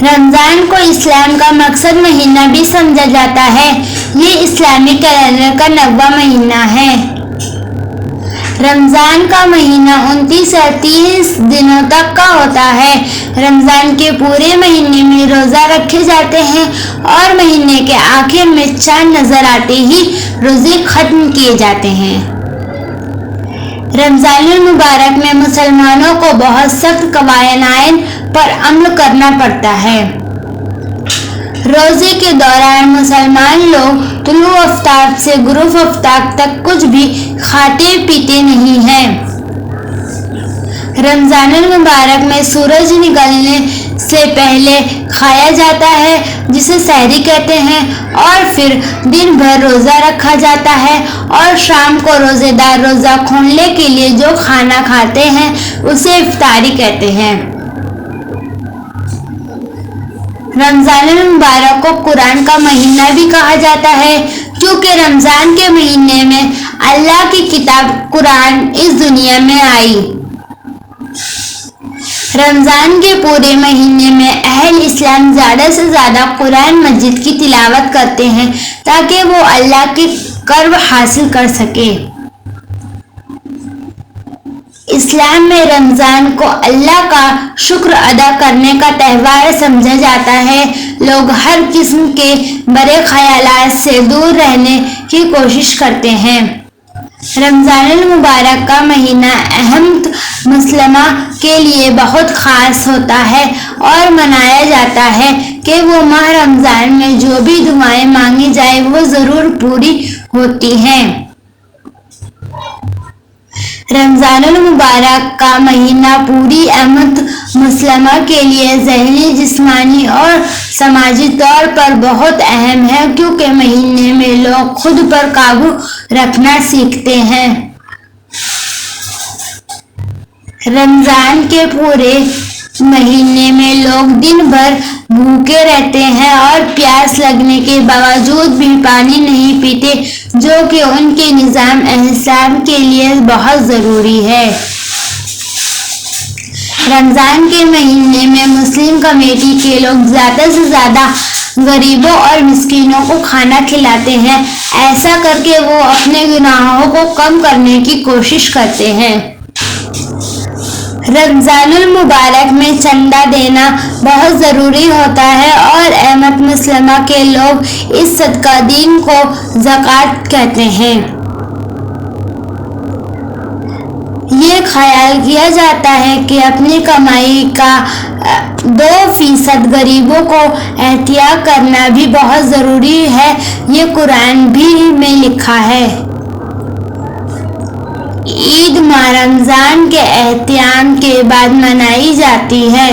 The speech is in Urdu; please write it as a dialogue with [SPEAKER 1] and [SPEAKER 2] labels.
[SPEAKER 1] رمضان کو اسلام کا مقصد مہینہ بھی سمجھا جاتا ہے۔ یہ اسلامی کیلنڈر کا 9واں مہینہ ہے۔ رمضان کا مہینہ 29 سے 30 دنوں تک کا ہوتا ہے۔ رمضان کے پورے مہینے میں روزہ رکھے جاتے ہیں اور مہینے کے آخر میں چاند نظر آتے ہی روزے ختم کیے جاتے ہیں۔ رمضان المبارک میں مسلمانوں کو بہت سخت قوانین پر عمل کرنا پڑتا ہے۔ روزے کے دوران مسلمان لوگ طلوع آفتاب سے غروب آفتاب تک کچھ بھی کھاتے پیتے نہیں ہیں۔ رمضان المبارک میں سورج نکلنے سے پہلے کھایا جاتا ہے جسے سحری کہتے ہیں، اور پھر دن بھر روزہ رکھا جاتا ہے اور شام کو روزے دار روزہ کھولنے کے لیے جو کھانا کھاتے ہیں اسے افطاری کہتے ہیں۔ رمضان المبارک کو قرآن کا مہینہ بھی کہا جاتا ہے کیونکہ رمضان کے مہینے میں اللہ کی کتاب قرآن اس دنیا میں آئی۔ رمضان کے پورے مہینے میں اہل اسلام زیادہ سے زیادہ قرآن مجید کی تلاوت کرتے ہیں تاکہ وہ اللہ کے قرب حاصل کر سکے۔ اسلام میں رمضان کو اللہ کا شکر ادا کرنے کا تہوار سمجھا جاتا ہے۔ لوگ ہر قسم کے برے خیالات سے دور رہنے کی کوشش کرتے ہیں۔ رمضان المبارک کا مہینہ احمد مسلمہ کے لیے بہت خاص ہوتا ہے اور منایا جاتا ہے کہ وہ ماہ رمضان میں جو بھی دعائیں مانگی جائیں وہ ضرور پوری ہوتی ہیں۔ رمضان المبارک کا مہینہ پوری امت مسلمہ کے لیے ذہنی، جسمانی اور سماجی طور پر بہت اہم ہے کیونکہ مہینے میں لوگ خود پر قابو رکھنا سیکھتے ہیں۔ رمضان کے پورے مہینے میں لوگ دن بھر بھوکے رہتے ہیں اور پیاس لگنے کے باوجود بھی پانی نہیں پیتے جو کہ ان کے نظام اعصاب کے لیے بہت ضروری ہے۔ رمضان کے مہینے میں مسلم کمیونٹی کے لوگ زیادہ سے زیادہ غریبوں اور مسکینوں کو کھانا کھلاتے ہیں۔ ایسا کر کے وہ اپنے گناہوں کو کم کرنے کی کوشش کرتے ہیں۔ رمضان المبارک میں چندہ دینا بہت ضروری ہوتا ہے اور امت مسلمہ کے لوگ اس صدقہ دین کو زکوٰۃ کہتے ہیں۔ یہ خیال کیا جاتا ہے کہ اپنی کمائی کا 2% غریبوں کو عطیہ کرنا بھی بہت ضروری ہے۔ یہ قرآن بھی میں لکھا ہے۔ عید ماہ رمضان کے اختتام کے بعد منائی جاتی ہے۔